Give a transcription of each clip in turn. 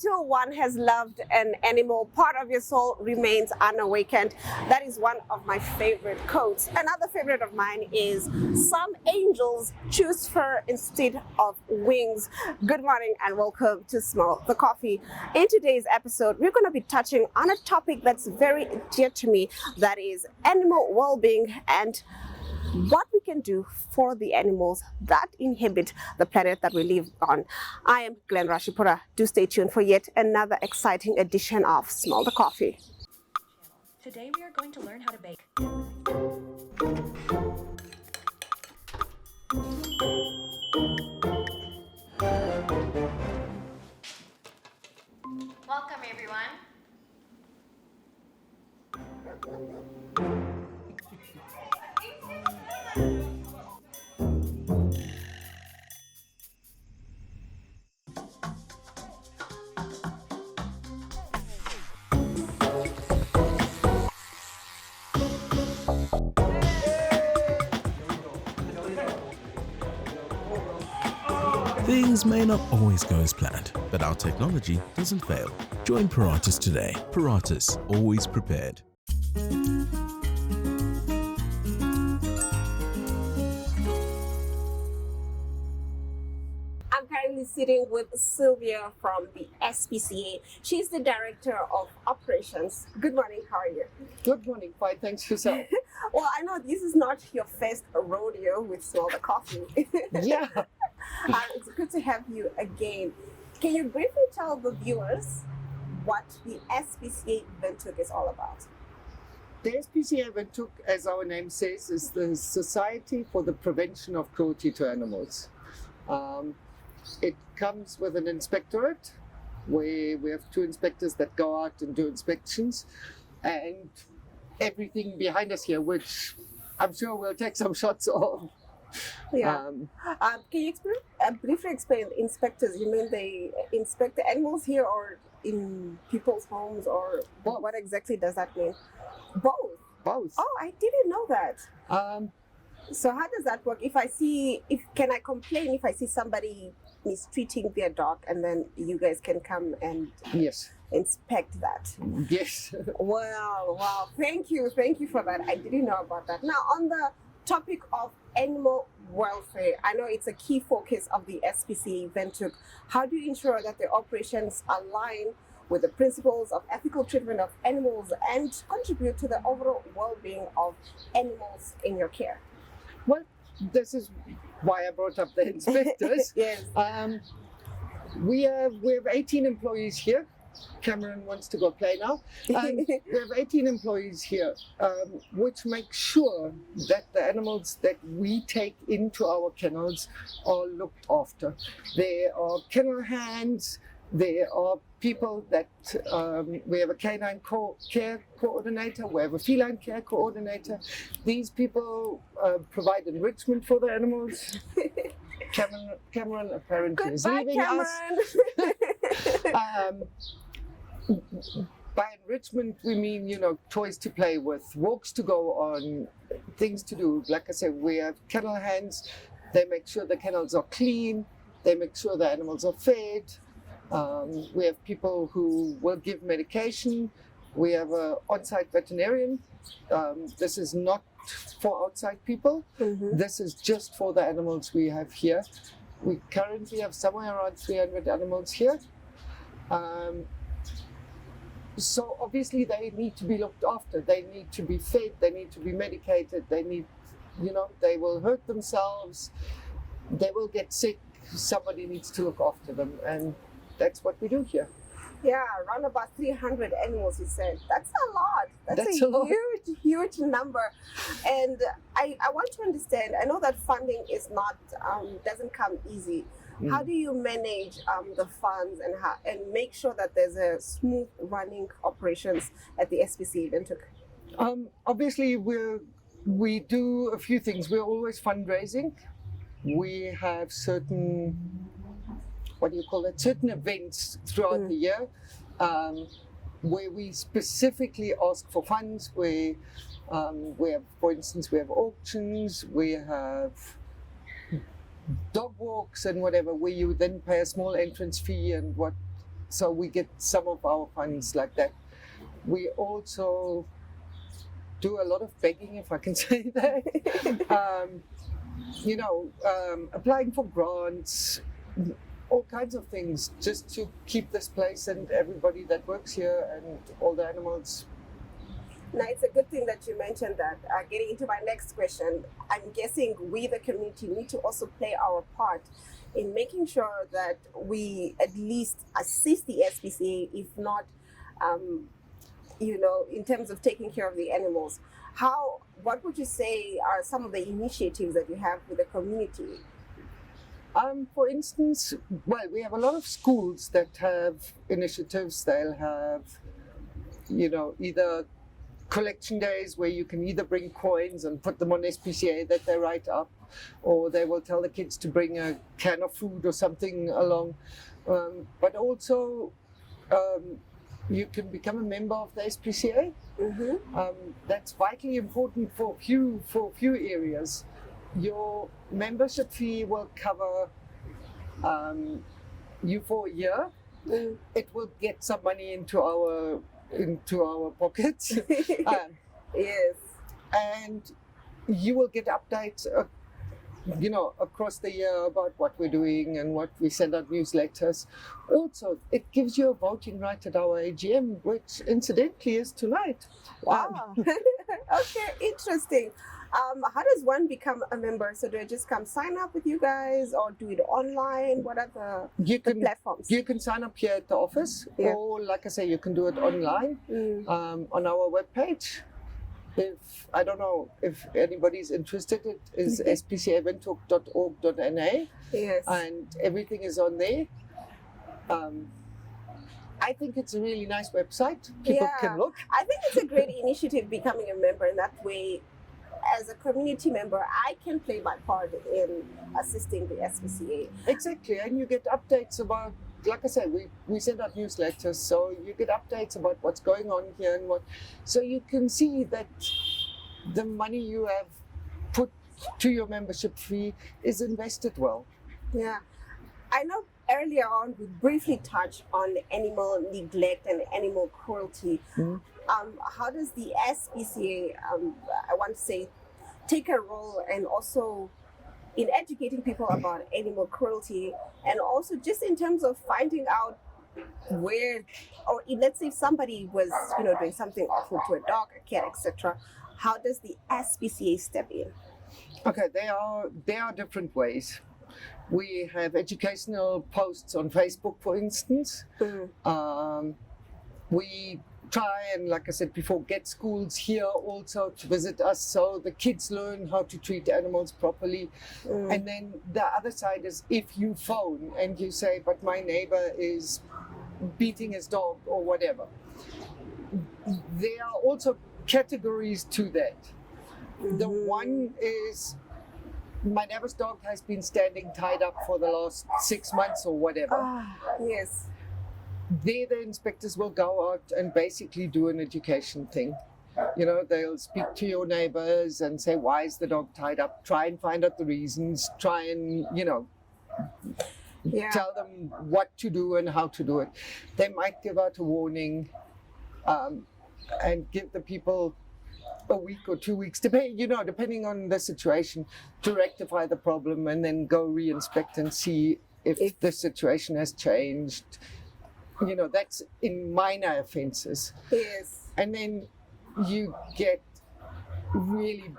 Until one has loved an animal, part of your soul remains unawakened. That is one of my favorite quotes. Another favorite of mine is, some angels choose fur instead of wings. Good morning and welcome to Smell the Coffee. In today's episode, we're going to be touching on a topic that's very dear to me, that is animal well-being and what we can do for the animals that inhabit the planet that we live on. I am Glenn Rashipura. Do stay tuned for yet another exciting edition of Smell the Coffee. Today we are going to learn how to bake. Welcome everyone. Things may not always go as planned, but our technology doesn't fail. Join Paratus today. Paratus, always prepared. I'm currently sitting with Sylvia from the SPCA. She's the Director of Operations. Good morning, how are you? Good morning, fine, thanks yourself. Well, I know this is not your first rodeo with Smell the Coffee. Yeah, It's good to have you again. Can you briefly tell the viewers what the SPCA Windhoek is all about? the SPCA Windhoek, as our name says, is the Society for the Prevention of Cruelty to Animals. It comes with an inspectorate where we have two inspectors that go out and do inspections, and everything behind us here, which I'm sure we'll take some shots of. Yeah. Can you briefly explain inspectors? You mean they inspect the animals here or in people's homes, or what exactly does that mean? Both. Both. Oh, I didn't know that. So how does that work? Can I complain if I see somebody mistreating their dog, and then you guys can come and Yes. inspect that? Yes. Wow. Thank you for that. I didn't know about that. Now, on the topic of animal welfare, I know it's a key focus of the SPCA Windhoek. How do you ensure that the operations align with the principles of ethical treatment of animals and contribute to the overall well-being of animals in your care? Well, this is why I brought up the inspectors. Yes. We have 18 employees here. Cameron wants to go play now. We have 18 employees here, which make sure that the animals that we take into our kennels are looked after. There are kennel hands, there are people that, we have a canine care coordinator, we have a feline care coordinator. These people provide enrichment for the animals. Cameron apparently is Goodbye, leaving us. Cameron. By enrichment, we mean, toys to play with, walks to go on, things to do. Like I said, we have kennel hands. They make sure the kennels are clean. They make sure the animals are fed. We have people who will give medication. We have an on-site veterinarian. This is not for outside people. Mm-hmm. This is just for the animals we have here. We currently have somewhere around 300 animals here. So obviously they need to be looked after. They need to be fed. They need to be medicated. They need, they will hurt themselves. They will get sick. Somebody needs to look after them, and that's what we do here. Yeah, around about 300 animals, you said. That's a lot. That's a lot. Huge number. And I want to understand, I know that funding is not, doesn't come easy. How do you manage the funds and make sure that there's a smooth running operations at the SPCA Windhoek? Obviously, we do a few things. We're always fundraising. We have certain events throughout the year where we specifically ask for funds. We have, for instance, we have auctions, we have dog walks and whatever, where you then pay a small entrance fee, and what so we get some of our funds like that. We also do a lot of begging, if I can say that. Applying for grants, all kinds of things, just to keep this place and everybody that works here and all the animals. Now, it's a good thing that you mentioned that. Getting into my next question, I'm guessing we, the community, need to also play our part in making sure that we at least assist the SPCA, if not, in terms of taking care of the animals. What would you say are some of the initiatives that you have with the community? For instance, we have a lot of schools that have initiatives. They'll have, either collection days where you can either bring coins and put them on SPCA that they write up, or they will tell the kids to bring a can of food or something along. But also, you can become a member of the SPCA. Mm-hmm. That's vitally important for a few areas. Your membership fee will cover you for a year. Mm. It will get some money into our pockets. Yes. And you will get updates across the year about what we're doing and what we send out newsletters. Also, it gives you a voting right at our AGM, which incidentally is tonight. Wow. Okay, interesting. How does one become a member? So do I just come sign up with you guys, or do it online? What are the platforms? You can sign up here at the office, Yeah. or like I say, you can do it online on our webpage. I don't know if anybody's interested, it is spcaventtalk.org.na, Yes. and everything is on there. I think it's a really nice website. People can look. I think it's a great initiative becoming a member. In that way, as a community member, I can play my part in assisting the SPCA. Exactly, and you get updates about, like I said, we send out newsletters, so you get updates about what's going on here and so you can see that the money you have put to your membership fee is invested well. Yeah. I know earlier on we briefly touched on animal neglect and animal cruelty. Mm. How does the SPCA, I want to say, take a role and also in educating people about animal cruelty, and also just in terms of finding out where, or let's say if somebody was, doing something awful to a dog, a cat, etc., how does the SPCA step in? Okay, there are different ways. We have educational posts on Facebook, for instance. Mm. We try and, like I said before, get schools here also to visit us so the kids learn how to treat animals properly. Mm. And then the other side is if you phone and you say, but my neighbor is beating his dog or whatever. There are also categories to that. The one is, my neighbor's dog has been standing tied up for the last 6 months or whatever. Yes. There the inspectors will go out and basically do an education thing. They'll speak to your neighbors and say, why is the dog tied up? Try and find out the reasons. Try and, tell them what to do and how to do it. They might give out a warning and give the people a week or 2 weeks, depending on the situation, to rectify the problem and then go re-inspect and see if the situation has changed. That's in minor offences. Yes. And then you get really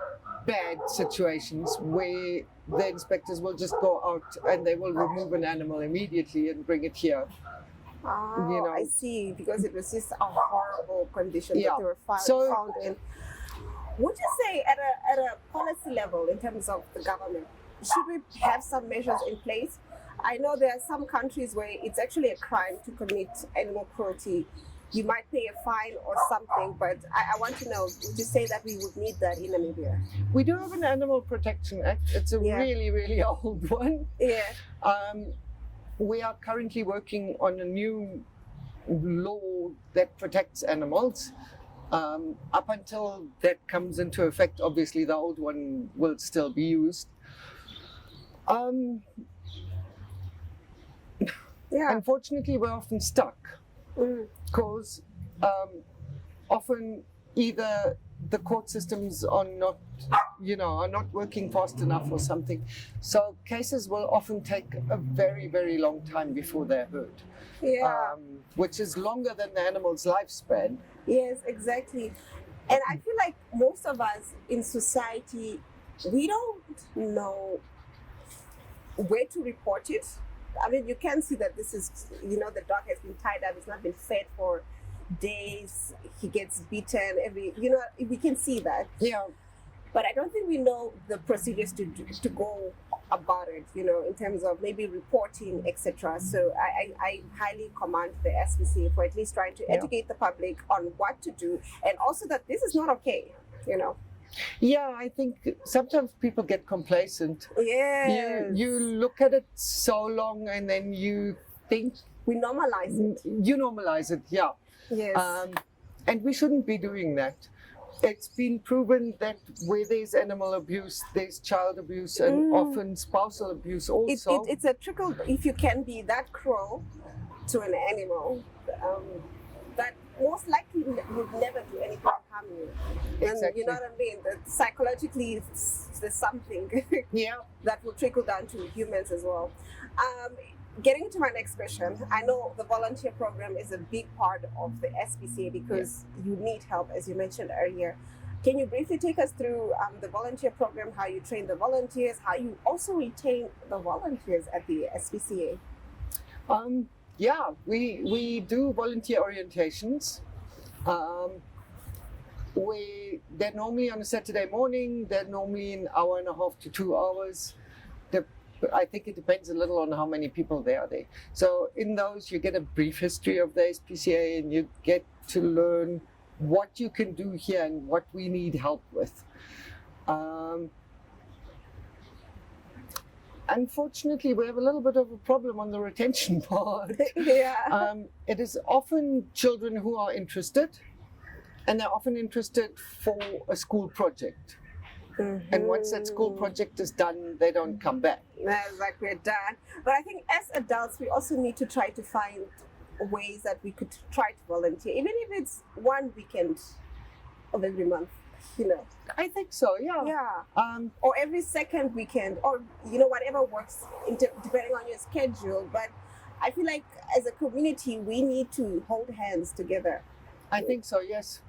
bad situations where the inspectors will just go out and they will remove an animal immediately and bring it here. Oh, I see, because it was just a horrible condition Yeah. that they were found in. Would you say at a policy level, in terms of the government, should we have some measures in place? I know there are some countries where it's actually a crime to commit animal cruelty. You might pay a fine or something, but I want to know, would you say that we would need that in Namibia? We do have an Animal Protection Act. It's a really, really old one. Yeah. We are currently working on a new law that protects animals. Up until that comes into effect, obviously the old one will still Yeah. Unfortunately, we're often stuck because often either the court systems are not, are not working fast enough or something. So cases will often take a very, very long time before they're heard. Yeah. Which is longer than the animal's lifespan. Yes, exactly. And I feel like most of us in society, we don't know where to report it. I mean, you can see that this is, the dog has been tied up, it's not been fed for days, he gets beaten we can see that. Yeah. But I don't think we know the procedures to go about it, in terms of maybe reporting, etc. So I highly commend the SPCA for at least trying to educate the public on what to do, and also that this is not okay, Yeah, I think sometimes people get complacent. Yeah. You look at it so long and then you think We normalize it. you normalize it, yeah. Yes. And we shouldn't be doing that. It's been proven that where there's animal abuse, there's child abuse and often spousal abuse also. It's a trickle. If you can be that cruel to an animal, that most likely would never do anything to harm you. And Exactly. you know what I mean? That psychologically, there's something Yeah. that will trickle down to humans as well. Getting to my next question, I know the volunteer program is a big part of the SPCA because you need help, as you mentioned earlier. Can you briefly take us through the volunteer program, how you train the volunteers, how you also retain the volunteers at the SPCA? Yeah, we do volunteer orientations. They're normally on a Saturday morning. They're normally an hour and a half to 2 hours. I think it depends a little on how many people there are there. So in those, you get a brief history of the SPCA and you get to learn what you can do here and what we need help with. Unfortunately, we have a little bit of a problem on the retention part. Yeah. It is often children who are interested, and they're often interested for a school project. And once that school project is done, they don't come back. It's like we're done. But I think as adults, we also need to try to find ways that we could try to volunteer, even if it's one weekend of every month, I think so, yeah. Yeah. Or every second weekend, or whatever works, depending on your schedule. But I feel like as a community, we need to hold hands together. I think so, yes.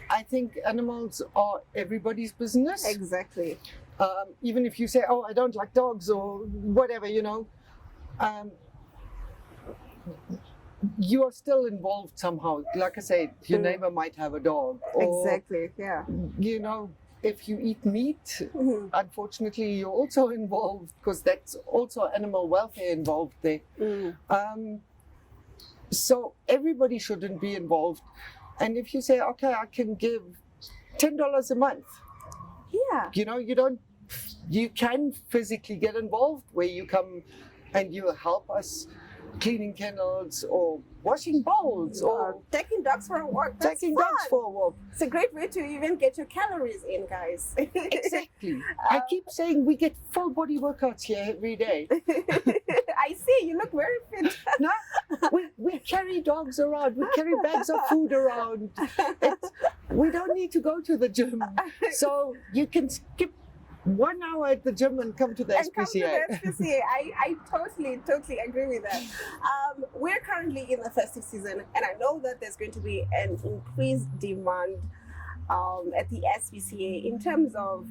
I think animals are everybody's business. Exactly. Even if you say, "Oh, I don't like dogs," or whatever, you are still involved somehow. Like I said, your neighbor might have a dog. Or, Exactly. Yeah. If you eat meat, unfortunately, you're also involved because that's also animal welfare involved there. So everybody shouldn't be involved. And if you say, okay, I can give $10 a month, Yeah. you can physically get involved where you come and you help us cleaning kennels or washing bowls or taking dogs for a walk. That's taking fun. dogs for a walk. It's a great way to even get your calories in, guys. Exactly. I keep saying we get full body workouts here every day. I see. You look very fit. No, we carry dogs around. We carry bags of food around. We don't need to go to the gym. So you can skip 1 hour at the gym and come to the And come to SPCA. the SPCA. I totally agree with that. We're currently in the festive season, and I know that there's going to be an increased demand at the SPCA in terms of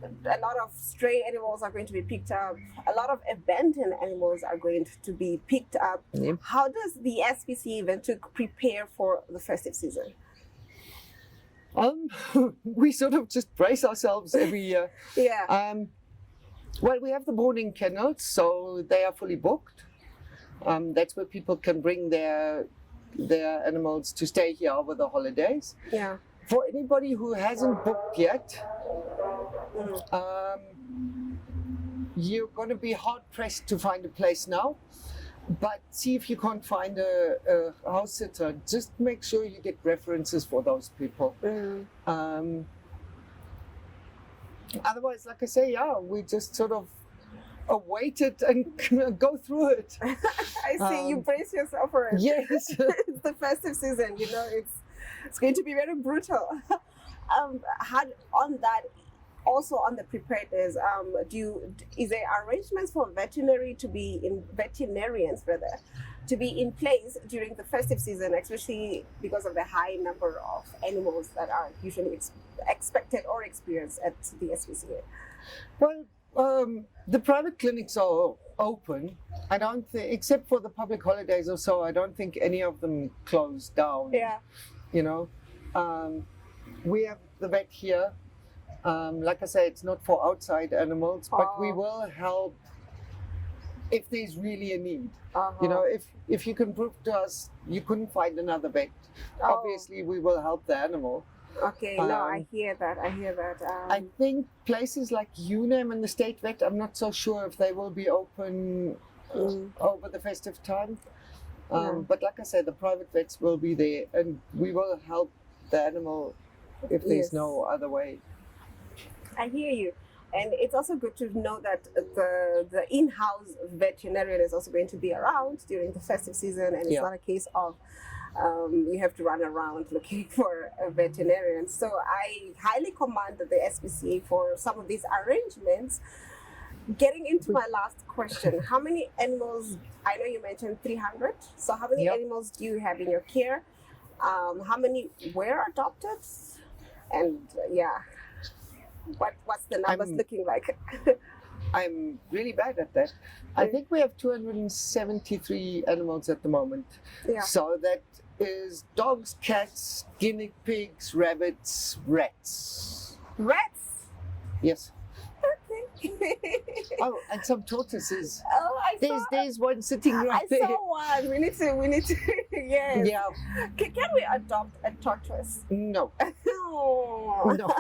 a lot of stray animals are going to be picked up. A lot of abandoned animals are going to be picked up. Yep. How does the SPCA event prepare for the festive season? We sort of just brace ourselves every year. Yeah. Well, we have the morning kennels, so they are fully booked. That's where people can bring their animals to stay here over the holidays. Yeah. For anybody who hasn't booked yet, you're going to be hard pressed to find a place now. But see if you can't find a house sitter. Just make sure you get references for those people. Otherwise, like I say, we just sort of await it and go through it. I see you brace yourself for it. Yes. It's the festive season, you know, it's going to be very brutal. Had on that, also on the preparedness, is there arrangements for veterinarians to be in place during the festive season, especially because of the high number of animals that are usually expected or experienced at the SPCA? Well, the private clinics are open. I don't think, except for the public holidays or so, I don't think any of them closed down. Yeah. You know, we have the vet here. Like I say, it's not for outside animals, but we will help if there's really a need. You know, if you can prove to us you couldn't find another vet, obviously we will help the animal. Okay, no, I hear that. I think places like UNAM and the State Vet, I'm not so sure if they will be open over the festive time. But like I said, the private vets will be there and we will help the animal if there's no other way. I hear you. And it's also good to know that the in-house veterinarian is also going to be around during the festive season, and it's not a case of you have to run around looking for a veterinarian. So I highly commend the SPCA for some of these arrangements. Getting into my last question, how many animals, I know you mentioned 300, so how many animals do you have in your care? How many were adopted? And what's the numbers looking like? I'm really bad at that. I think we have 273 animals at the moment. Yeah. So that is dogs, cats, guinea pigs, rabbits, rats. Rats? Yes. Okay. Oh, and some tortoises. Oh, There's one sitting right there. I saw one. We need to. Yes. Yeah. Can we adopt a tortoise? No. No. No.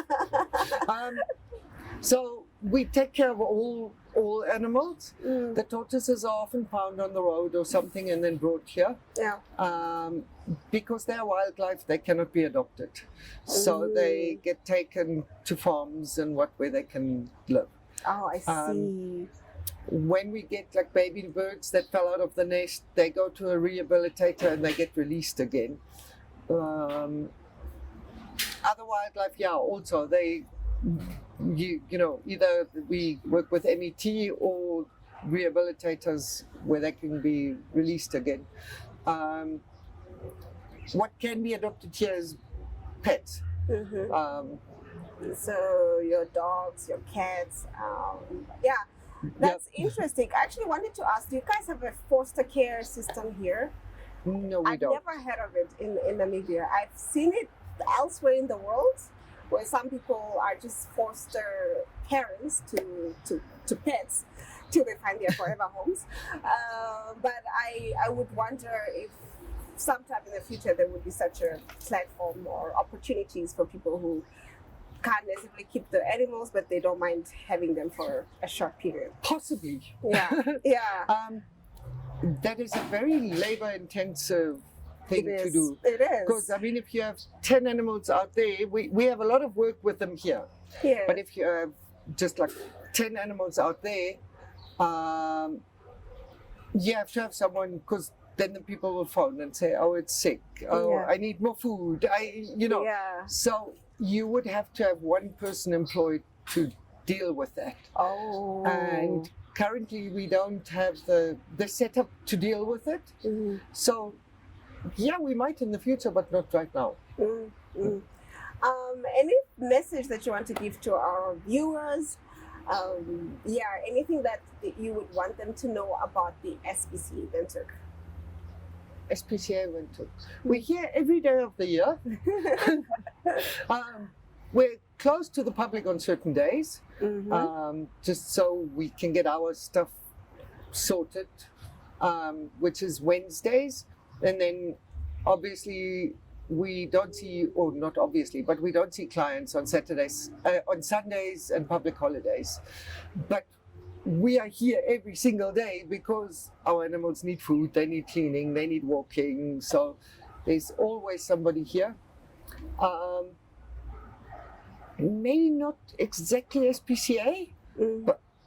So we take care of all animals. The tortoises are often found on the road or something and then brought here. Yeah. Because they're wildlife, they cannot be adopted. So they get taken to farms and where they can live. Oh, I see. When we get like baby birds that fell out of the nest, they go to a rehabilitator and they get released again. Other wildlife, also they, either we work with MET or rehabilitators where they can be released again. What can be adopted here is pets. So your dogs, your cats, that's interesting. I actually wanted to ask, do you guys have a foster care system here? No, we don't. I've never heard of it in Namibia. I've seen it elsewhere in the world, where some people are just foster parents to pets till they find their forever homes. But I would wonder if sometime in the future there would be such a platform or opportunities for people who can't necessarily keep the animals, but they don't mind having them for a short period. Possibly. Yeah. That is a very labor-intensive thing to do. It is. Because, if you have 10 animals out there, we have a lot of work with them here. Yeah. But if you have just like 10 animals out there, you have to have someone, because then the people will phone and say, oh, it's sick. Oh, I need more food. So you would have to have one person employed to deal with that. Oh. And currently we don't have the setup to deal with it. So we might in the future, but not right now. Any message that you want to give to our viewers? Anything that you would want them to know about the SPCA Windhoek? SPCA Windhoek. We're here every day of the year. We're closed to the public on certain days, just so we can get our stuff sorted, which is Wednesdays. And then obviously we don't see, or not obviously, but we don't see clients on Saturdays, on Sundays and public holidays. But we are here every single day because our animals need food, they need cleaning, they need walking. So there's always somebody here. Maybe not exactly SPCA,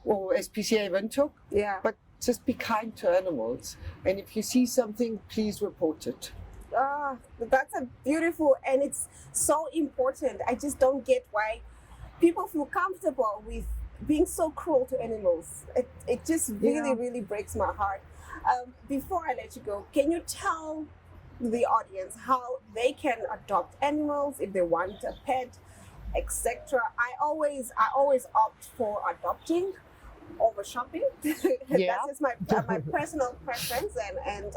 or SPCA Windhoek. Yeah. But just be kind to animals. And if you see something, please report it. Ah, that's a beautiful, and it's so important. I just don't get why people feel comfortable with being so cruel to animals. It just really, Yeah. really breaks my heart. Before I let you go, can you tell the audience how they can adopt animals if they want a pet, etc.? I always opt for adopting over shopping. Yeah. That's just my personal preference, and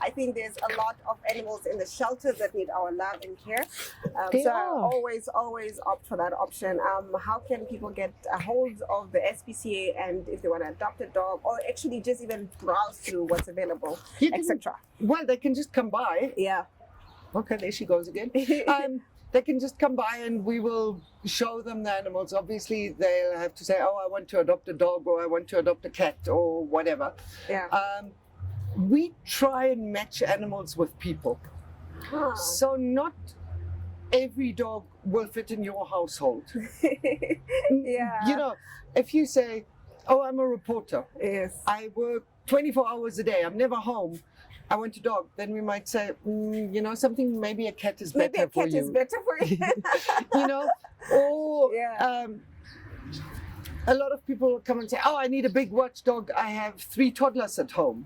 I think there's a lot of animals in the shelters that need our love and care. They So I are. always opt for that option. How can people get a hold of the SPCA, and if they want to adopt a dog, or actually just even browse through what's available, You can- etc.? Well, they can just come by. Yeah. Okay, there she goes again. They can just come by and we will show them the animals. Obviously, they'll have to say, oh, I want to adopt a dog or I want to adopt a cat or whatever. Yeah. We try and match animals with people. Huh. So not every dog will fit in your household. Yeah. You know, if you say, oh, I'm a reporter, Yes. I work 24 hours a day, I'm never home, I want a dog, then we might say, you know, something, maybe a cat is better Maybe a for cat you. is better for you. You know, or Yeah. a lot of people will come and say, oh, I need a big watchdog, I have 3 toddlers at home.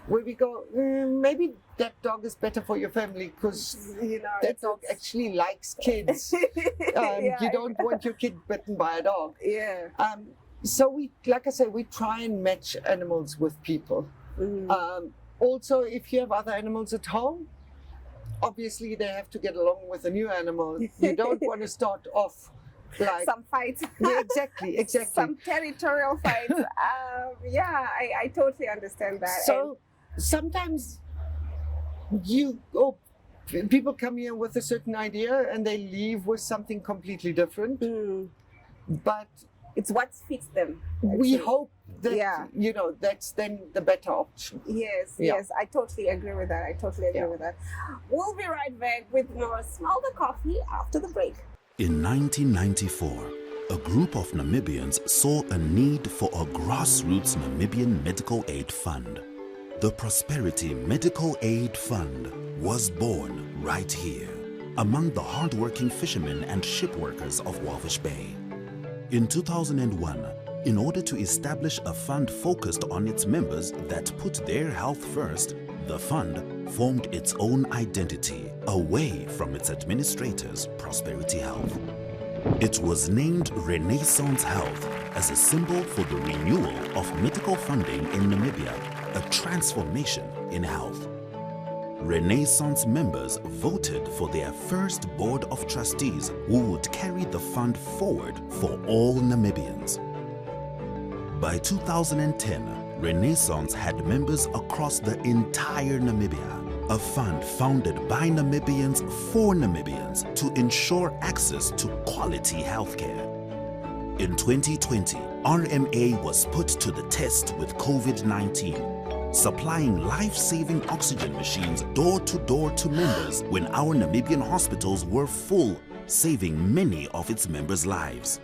Where we go, maybe that dog is better for your family because You know, that it's- dog actually likes kids. Yeah, You don't want your kid bitten by a dog. Yeah. So we, like I said, we try and match animals with people. Also, if you have other animals at home, obviously they have to get along with a new animal. You don't want to start off like Some fights. yeah, exactly. Some territorial fights. Yeah, I totally understand that. So sometimes people come here with a certain idea and they leave with something completely different. But It's what fits them. we actually. hope that Yeah. you know that's then the better option. Yes, Yeah. yes, I totally agree with that. I totally agree Yeah. with that. We'll be right back with more Smell the Coffee after the break. In 1994, a group of Namibians saw a need for a grassroots Namibian medical aid fund. The Prosperity Medical Aid Fund was born right here, among the hardworking fishermen and shipworkers of Walvish Bay. In 2001, in order to establish a fund focused on its members that put their health first, the fund formed its own identity away from its administrators, Prosperity Health. It was named Renaissance Health as a symbol for the renewal of medical funding in Namibia, a transformation in health. Renaissance members voted for their first board of trustees who would carry the fund forward for all Namibians. By 2010, Renaissance had members across the entire Namibia, a fund founded by Namibians for Namibians to ensure access to quality healthcare. In 2020, RMA was put to the test with COVID-19, supplying life-saving oxygen machines door-to-door to members when our Namibian hospitals were full, saving many of its members' lives.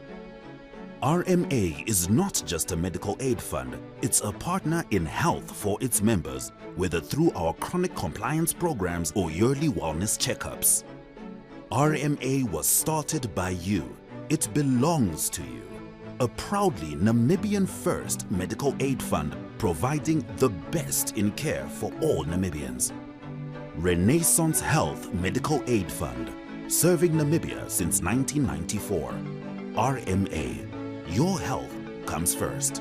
RMA is not just a medical aid fund, it's a partner in health for its members, whether through our chronic compliance programs or yearly wellness checkups. RMA was started by you. It belongs to you. A proudly Namibian first medical aid fund providing the best in care for all Namibians. Renaissance Health Medical Aid Fund, serving Namibia since 1994. RMA, your health comes first.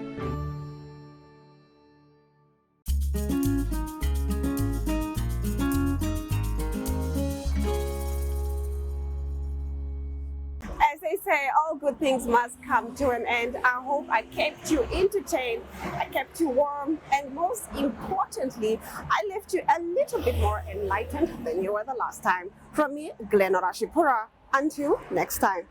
As they say, all good things must come to an end. I hope I kept you entertained, I kept you warm, and most importantly, I left you a little bit more enlightened than you were the last time. From me, Glenn Orashipura. Until next time.